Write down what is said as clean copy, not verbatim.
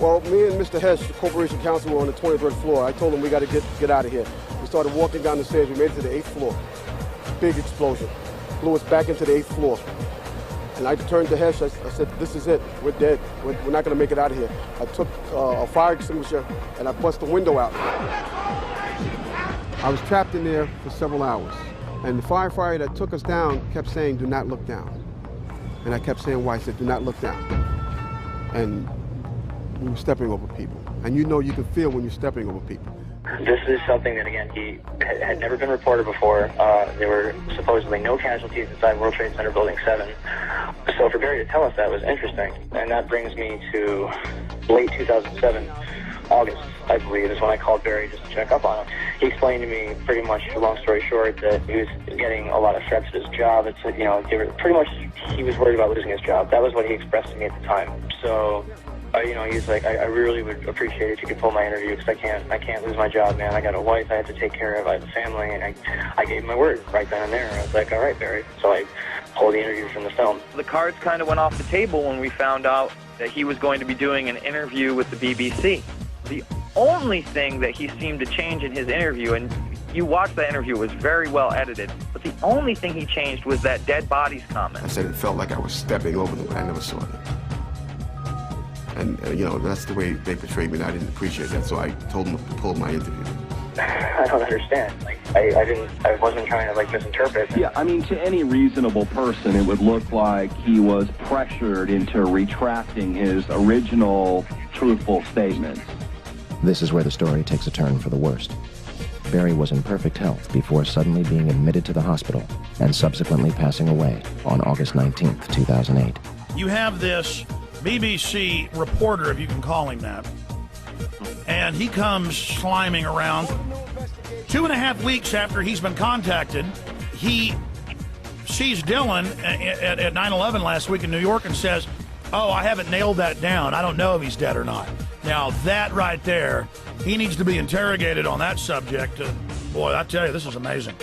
Well, me and Mr. Hesh, the corporation counsel, were on the 23rd floor. I told him we got to get out of here. We started walking down the stairs. We made it to the 8th floor. Big explosion. Blew us back into the 8th floor. And I turned to Hesh. I said, this is it. We're dead. We're not going to make it out of here. I took a fire extinguisher and I bust the window out. I was trapped in there for several hours. And the firefighter that took us down kept saying, do not look down. And I kept saying why. I said, do not look down. And we were stepping over people. And you know you can feel when you're stepping over people. This is something that, again, he had never been reported before. There were supposedly no casualties inside World Trade Center Building 7. So for Barry to tell us that was interesting. And that brings me to late 2007, August, I believe, is when I called Barry just to check up on him. He explained to me, pretty much, long story short, that he was getting a lot of threats at his job. It's, you know, pretty much he was worried about losing his job. That was what he expressed to me at the time. So, you know, he's like, I really would appreciate it if you could pull my interview, because I can't lose my job, man. I got a wife I have to take care of. I have a family, and I gave him my word right then and there. I was like, all right, Barry. So I pulled the interview from the film. The cards kind of went off the table when we found out that he was going to be doing an interview with the BBC. The only thing that he seemed to change in his interview, and you watched that interview, it was very well edited, but the only thing he changed was that dead bodies comment. I said it felt like I was stepping over them, but I never saw them. And, you know, that's the way they portrayed me, and I didn't appreciate that, so I told them to pull my interview. I don't understand. Like, I wasn't trying to, like, misinterpret. Yeah, I mean, to any reasonable person, it would look like he was pressured into retracting his original truthful statements. This is where the story takes a turn for the worst. Barry was in perfect health before suddenly being admitted to the hospital and subsequently passing away on August 19th, 2008. You have this BBC reporter, if you can call him that, and he comes sliming around. 2.5 weeks after he's been contacted, he sees Dylan at 9/11 last week in New York and says, oh, I haven't nailed that down. I don't know if he's dead or not. Now, that right there, he needs to be interrogated on that subject. Boy, I tell you, this is amazing.